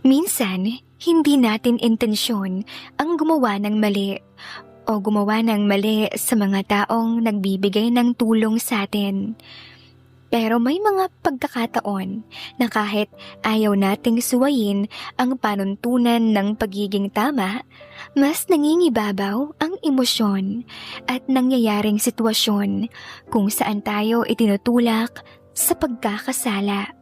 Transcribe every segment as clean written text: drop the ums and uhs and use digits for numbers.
Minsan, hindi natin intensyon ang gumawa ng mali o gumawa ng mali sa mga taong nagbibigay ng tulong sa atin. Pero may mga pagkakataon na kahit ayaw nating suwayin ang panuntunan ng pagiging tama, mas nangingibabaw ang emosyon at nangyayaring sitwasyon kung saan tayo itinutulak sa pagkakasala.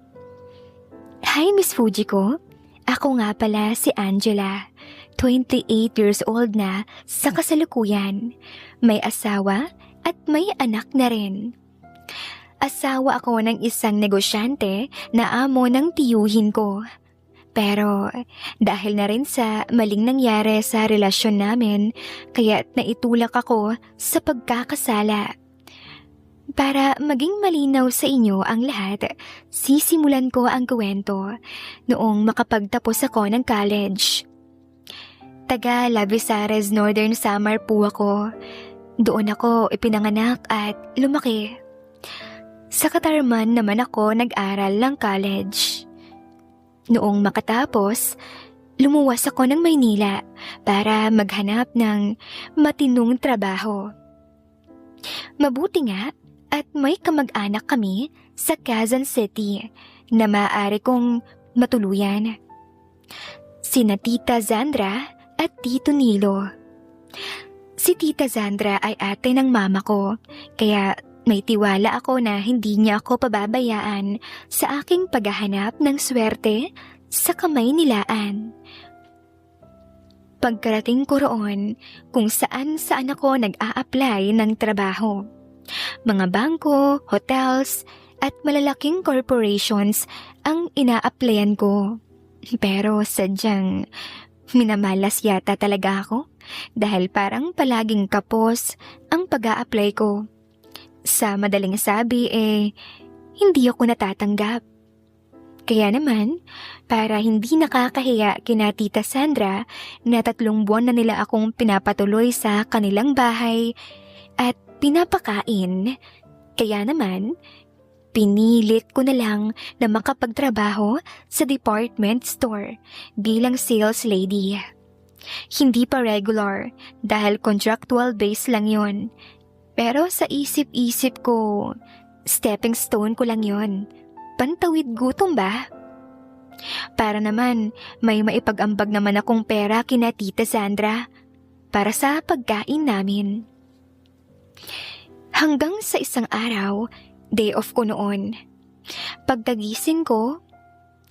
Hi Miss Fujiko, ako nga pala si Angela, 28 years old na sa kasalukuyan, may asawa at may anak na rin. Asawa ako ng isang negosyante na amo ng tiyuhin ko. Pero dahil na rin sa maling nangyari sa relasyon namin, kaya't naitulak ako sa pagkakasala. Para maging malinaw sa inyo ang lahat, sisimulan ko ang kwento noong makapagtapos ako ng college. Taga Lavisares, Northern Samar po ako. Doon ako ipinanganak at lumaki. Sa Katarman naman ako nag-aral ng college. Noong makatapos, lumuwas ako ng Maynila para maghanap ng matinong trabaho. Mabuti nga at may kamag-anak kami sa Quezon City na maaari kong matuluyan. Sina Tita Zandra at Tito Nilo. Si Tita Zandra ay ate ng mama ko, kaya may tiwala ako na hindi niya ako pababayaan sa aking paghahanap ng swerte sa kamay nilaan. Pagkarating ko roon, kung saan ako nag-a-apply ng trabaho. Mga bangko, hotels, at malalaking corporations ang ina-applyan ko. Pero sadyang minamalas yata talaga ako dahil parang palaging kapos ang pag-a-apply ko. Sa madaling sabi hindi ako natatanggap. Kaya naman, para hindi nakakahiya kina Tita Sandra na 3 buwan na nila akong pinapatuloy sa kanilang bahay at pinapakain, kaya naman, pinilit ko na lang na makapagtrabaho sa department store bilang sales lady. Hindi pa regular dahil contractual base lang yon. Pero sa isip-isip ko, stepping stone ko lang yon. Pantawid gutom ba? Para naman, may maipag-ambag naman akong pera kina Tita Sandra para sa pagkain namin. Hanggang sa isang araw, day off ko noon. Pagkagising ko,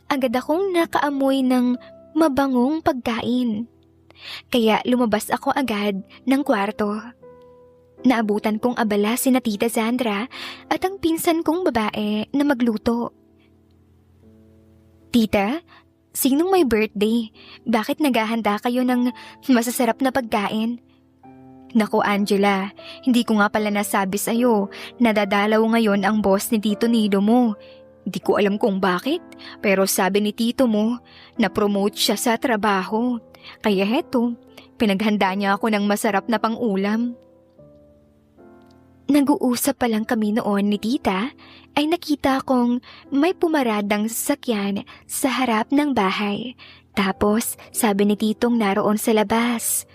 agad akong nakaamoy ng mabangong pagkain. Kaya lumabas ako agad ng kwarto. Naabutan kong abala sina Tita Sandra at ang pinsan kong babae na magluto. Tita, sinong may birthday? Bakit naghahanda kayo ng masasarap na pagkain? Naku Angela, hindi ko nga pala nasabi sa'yo na dadalaw ngayon ang boss ni Tito Nido mo. Hindi ko alam kung bakit, pero sabi ni Tito mo na promote siya sa trabaho. Kaya heto, pinaghanda niya ako ng masarap na pang-ulam. Nag-uusap pa lang kami noon ni Tita ay nakita kong may pumaradang sasakyan sa harap ng bahay. Tapos sabi ni Titong naroon sa labas.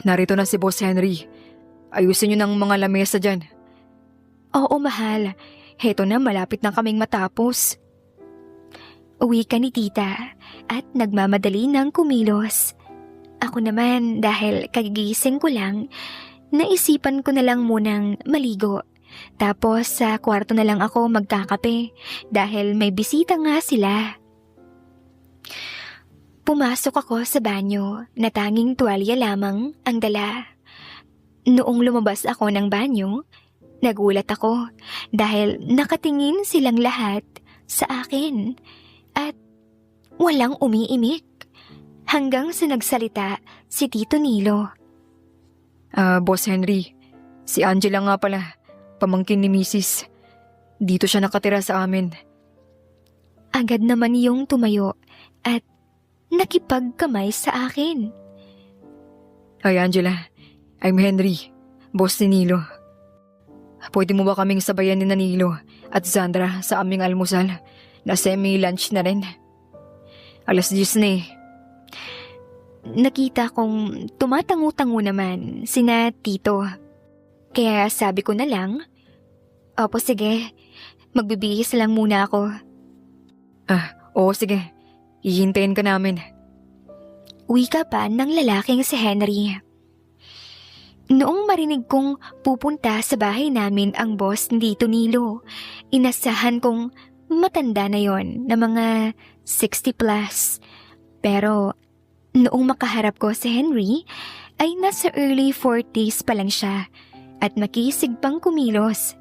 Narito na si Boss Henry. Ayusin niyo ng mga lamesa dyan. Oo mahal, heto na malapit na kaming matapos. Uwi ka ni Tita at nagmamadali ng kumilos. Ako naman dahil kagigising ko lang, naisipan ko na lang munang maligo. Tapos sa kwarto na lang ako magkakape dahil may bisita nga sila. Pumasok ako sa banyo na tanging tuwalya lamang ang dala. Noong lumabas ako ng banyo, nagulat ako dahil nakatingin silang lahat sa akin at walang umiimik hanggang sa nagsalita si Tito Nilo. Boss Henry, si Angela nga pala, pamangkin ni Mrs. Dito siya nakatira sa amin. Agad naman yung tumayo at nakipagkamay sa akin. Hi Angela, I'm Henry, boss ni Nilo. Pwede mo ba kaming sabayan ni Nilo at Sandra sa aming almusal na semi-lunch na rin? 10:00 na eh. Nakita kong tumatango-tango naman sina Tito. Kaya sabi ko na lang, opo sige, magbibihis lang muna ako. Oo sige, hihintayin ka namin. Wika pa ng lalaking si Henry. Noong marinig kong pupunta sa bahay namin ang boss ni Tito Nilo, inasahan kong matanda na yon na mga 60 plus. Pero noong makaharap ko si Henry, ay nasa early 40s pa lang siya at makisig pang kumilos.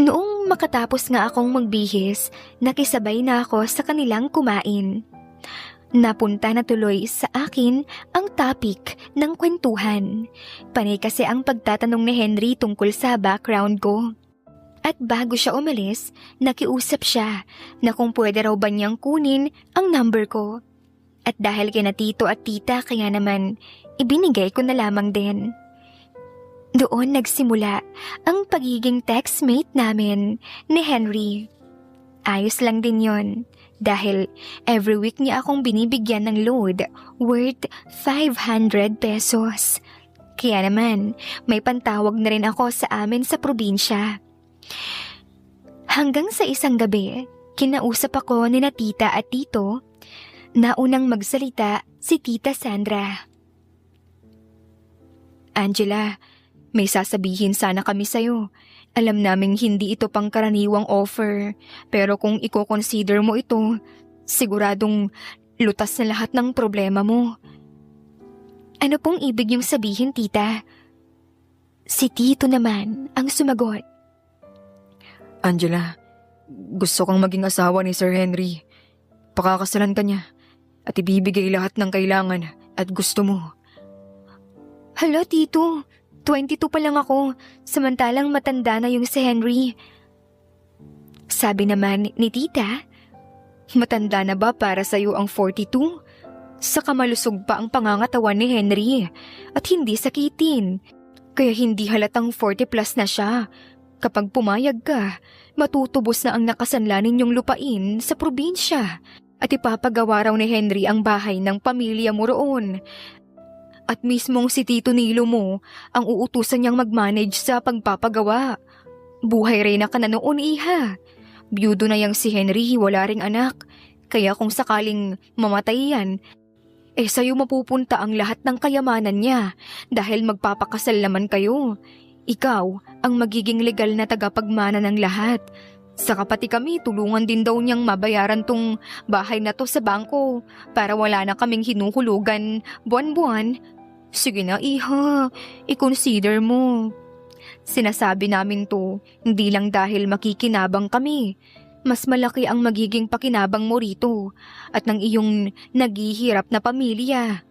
Noong makatapos nga akong magbihis, nakisabay na ako sa kanilang kumain. Napunta na tuloy sa akin ang topic ng kwentuhan. Panay kasi ang pagtatanong ni Henry tungkol sa background ko. At bago siya umalis, nakiusap siya na kung pwede raw ba niyang kunin ang number ko. At dahil kina tito at tita kaya naman ibinigay ko na lamang din. Doon nagsimula ang pagiging textmate namin ni Henry. Ayos lang din yon dahil every week niya akong binibigyan ng load worth 500 pesos. Kaya naman may pantawag na rin ako sa amin sa probinsya. Hanggang sa isang gabi, kinausap ako ni na tita at tito na unang magsalita si Tita Sandra. Angela, may sasabihin sana kami sa'yo. Alam naming hindi ito pangkaraniwang offer, pero kung i-consider mo ito, siguradong lutas na lahat ng problema mo. Ano pong ibig niyong sabihin, tita? Si Tito naman ang sumagot. Angela, gusto kang maging asawa ni Sir Henry. Pakakasalan ka niya at ibibigay lahat ng kailangan at gusto mo. Hala, Tito. 22 pa lang ako, samantalang matanda na yung si Henry. Sabi naman ni tita, Matanda na ba para sa'yo ang 42? Saka malusog pa ang pangangatawan ni Henry at hindi sakitin. Kaya hindi halatang 40 plus na siya. Kapag pumayag ka, matutubos na ang nakasanla ninyong lupain sa probinsya at ipapagawa raw ni Henry ang bahay ng pamilya mo roon. At mismong si Tito Nilo mo ang uutusan niyang mag-manage sa pagpapagawa. Buhay Reyna ka na noon, iha. Byudo na yang si Henry, wala ring anak. Kaya kung sakaling mamatay yan, sa'yo mapupunta ang lahat ng kayamanan niya dahil magpapakasal naman kayo. Ikaw ang magiging legal na tagapagmana ng lahat. Saka pati kami tulungan din daw niyang mabayaran tong bahay na to sa bangko para wala na kaming hinuhulugan buwan-buwan. Sige na iha, i-consider mo. Sinasabi namin to, hindi lang dahil makikinabang kami. Mas malaki ang magiging pakinabang mo rito at ng iyong naghihirap na pamilya.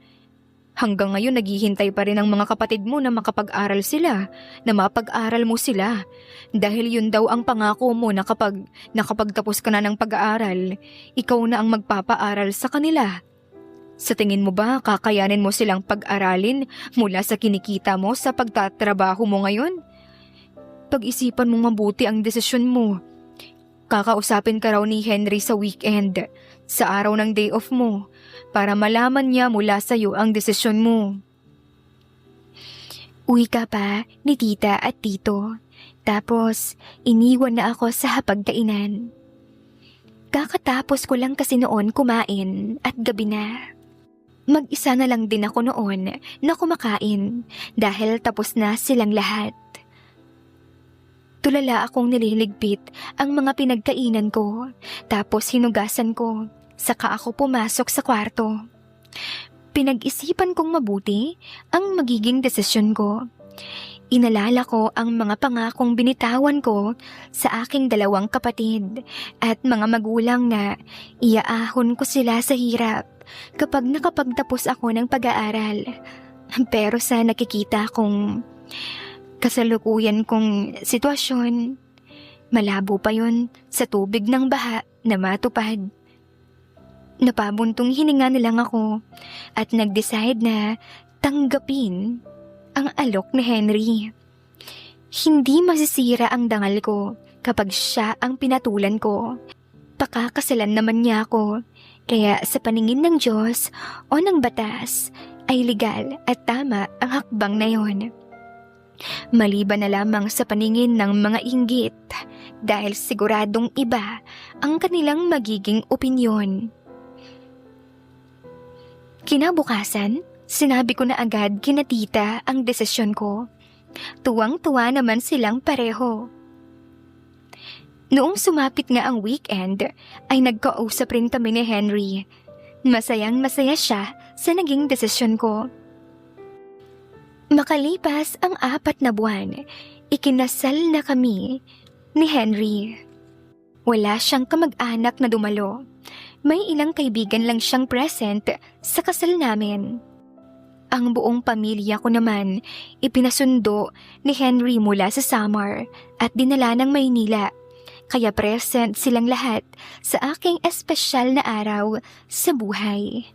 Hanggang ngayon naghihintay pa rin ang mga kapatid mo na makapag-aral sila, na mapag-aral mo sila. Dahil yun daw ang pangako mo na kapag nakapagtapos ka na ng pag-aaral, ikaw na ang magpapaaral sa kanila. Sa tingin mo ba kakayanin mo silang pag-aralin mula sa kinikita mo sa pagtatrabaho mo ngayon? Pag-isipan mo mabuti ang desisyon mo. Kakausapin ka raw ni Henry sa weekend, sa araw ng day off mo, para malaman niya mula sa'yo ang desisyon mo. Uwi ka pa ni tita at tito. Tapos, iniwan na ako sa hapagkainan. Kakatapos ko lang kasi noon kumain at gabi na. Mag-isa na lang din ako noon na kumakain dahil tapos na silang lahat. Tulala akong nililigpit ang mga pinagkainan ko, tapos hinugasan ko, saka ako pumasok sa kwarto. Pinag-isipan kong mabuti ang magiging desisyon ko. Inalala ko ang mga pangakong binitawan ko sa aking 2 kapatid at mga magulang na iaahon ko sila sa hirap kapag nakapagtapos ako ng pag-aaral. Pero sa nakikita kong kasalukuyan kong sitwasyon, malabo pa yon sa tubig ng baha na matupad. Napabuntong hininga na lang ako at nag-decide na tanggapin ang alok ni Henry. Hindi masisira ang dangal ko kapag siya ang pinatulan ko. pakakasalan naman niya ako. Kaya sa paningin ng Diyos o ng batas ay legal at tama ang hakbang na yon. Maliban na lamang sa paningin ng mga inggit dahil siguradong iba ang kanilang magiging opinyon. Kinabukasan, sinabi ko na agad kina tita ang desisyon ko. Tuwang-tuwa naman silang pareho. Noong sumapit nga ang weekend, ay nagkausap rin kami ni Henry. Masayang-masaya siya sa naging desisyon ko. Makalipas ang 4 na buwan, ikinasal na kami ni Henry. Wala siyang kamag-anak na dumalo. May ilang kaibigan lang siyang present sa kasal namin. Ang buong pamilya ko naman ipinasundo ni Henry mula sa Samar at dinala ng Maynila. Kaya present silang lahat sa aking espesyal na araw sa buhay.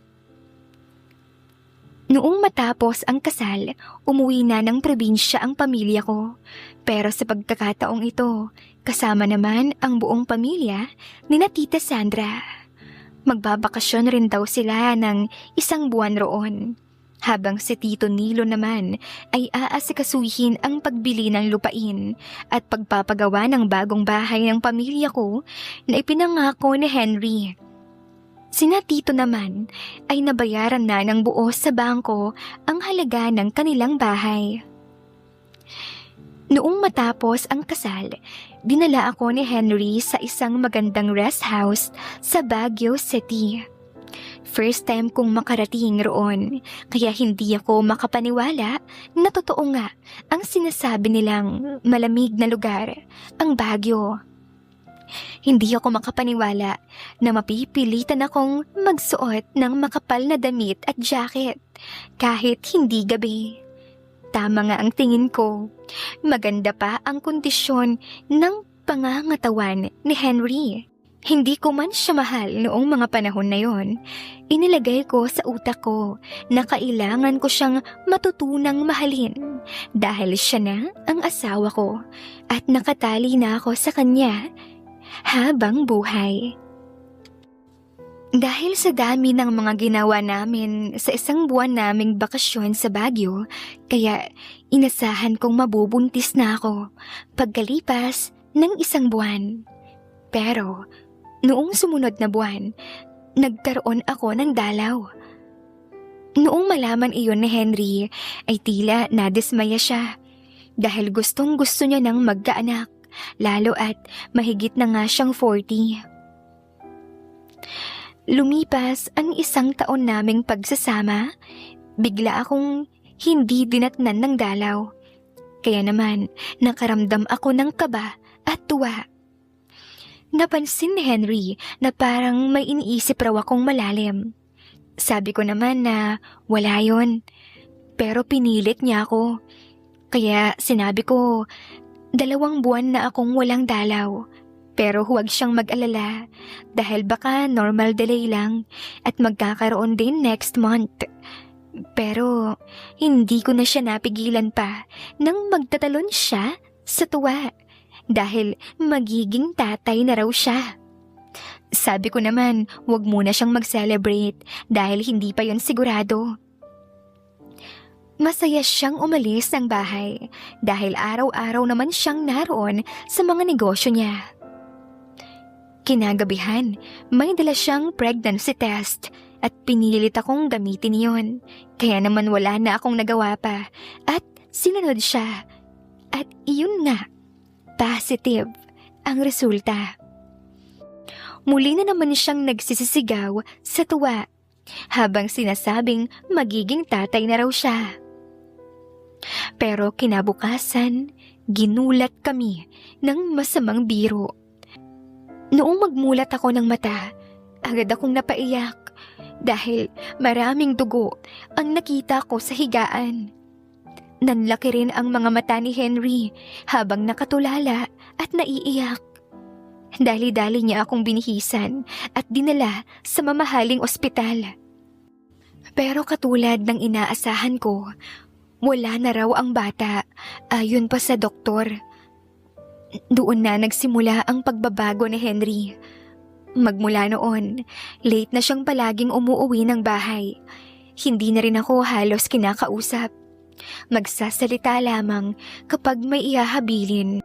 Noong matapos ang kasal, umuwi na ng probinsya ang pamilya ko. Pero sa pagkakataong ito, kasama naman ang buong pamilya ni na Tita Sandra. Magbabakasyon rin daw sila ng 1 buwan roon. Habang si Tito Nilo naman ay aasikasuhin ang pagbili ng lupain at pagpapagawa ng bagong bahay ng pamilya ko na ipinangako ni Henry. Sina Tito naman ay nabayaran na ng buo sa bangko ang halaga ng kanilang bahay. Noong matapos ang kasal, dinala ako ni Henry sa isang magandang rest house sa Baguio City. First time kong makarating roon, kaya hindi ako makapaniwala na totoo nga ang sinasabi nilang malamig na lugar, ang Baguio. Hindi ako makapaniwala na mapipilitan akong magsuot ng makapal na damit at jacket kahit hindi gabi. Tama nga ang tingin ko, maganda pa ang kondisyon ng pangangatawan ni Henry. Hindi ko man siya mahal noong mga panahon na yon. Inilagay ko sa utak ko na kailangan ko siyang matutunang mahalin dahil siya na ang asawa ko at nakatali na ako sa kanya habang buhay. Dahil sa dami ng mga ginawa namin sa 1 buwan naming bakasyon sa Baguio, kaya inasahan kong mabubuntis na ako pagkalipas ng 1 buwan. Pero noong sumunod na buwan, nagkaroon ako ng dalaw. Noong malaman iyon ni Henry, ay tila nadismaya siya dahil gustong-gusto niya nang magkaanak, lalo at mahigit na nga siyang 40. Lumipas ang 1 taon naming pagsasama, bigla akong hindi dinatnan ng dalaw. Kaya naman, nakaramdam ako ng kaba at tuwa. Napansin ni Henry na parang may iniisip raw akong malalim. Sabi ko naman na wala yon, pero pinilit niya ako. Kaya sinabi ko, 2 buwan na akong walang dalaw. Pero huwag siyang mag-alala dahil baka normal delay lang at magkakaroon din next month. Pero hindi ko na siya napigilan pa nang magtatalon siya sa tuwa. Dahil magiging tatay na raw siya. Sabi ko naman, wag muna siyang mag-celebrate dahil hindi pa yon sigurado. Masaya siyang umalis ng bahay dahil araw-araw naman siyang naroon sa mga negosyo niya. Kinagabihan, may dala siyang pregnancy test at pinilit akong gamitin yon. Kaya naman wala na akong nagawa pa at sinunod siya. At iyon nga, positive ang resulta. Muli na naman siyang nagsisisigaw sa tuwa habang sinasabing magiging tatay na raw siya. Pero kinabukasan, ginulat kami ng masamang biro. Noong magmulat ako ng mata, agad akong napaiyak dahil maraming dugo ang nakita ko sa higaan. Nanlaki rin ang mga mata ni Henry habang nakatulala at naiiyak. Dali-dali niya akong binihisan at dinala sa mamahaling ospital. Pero katulad ng inaasahan ko, wala na raw ang bata ayon pa sa doktor. Doon na nagsimula ang pagbabago ni Henry. Magmula noon, late na siyang palaging umuuwi ng bahay. Hindi na rin ako halos kinakausap. Magsasalita lamang kapag may ihahabilin.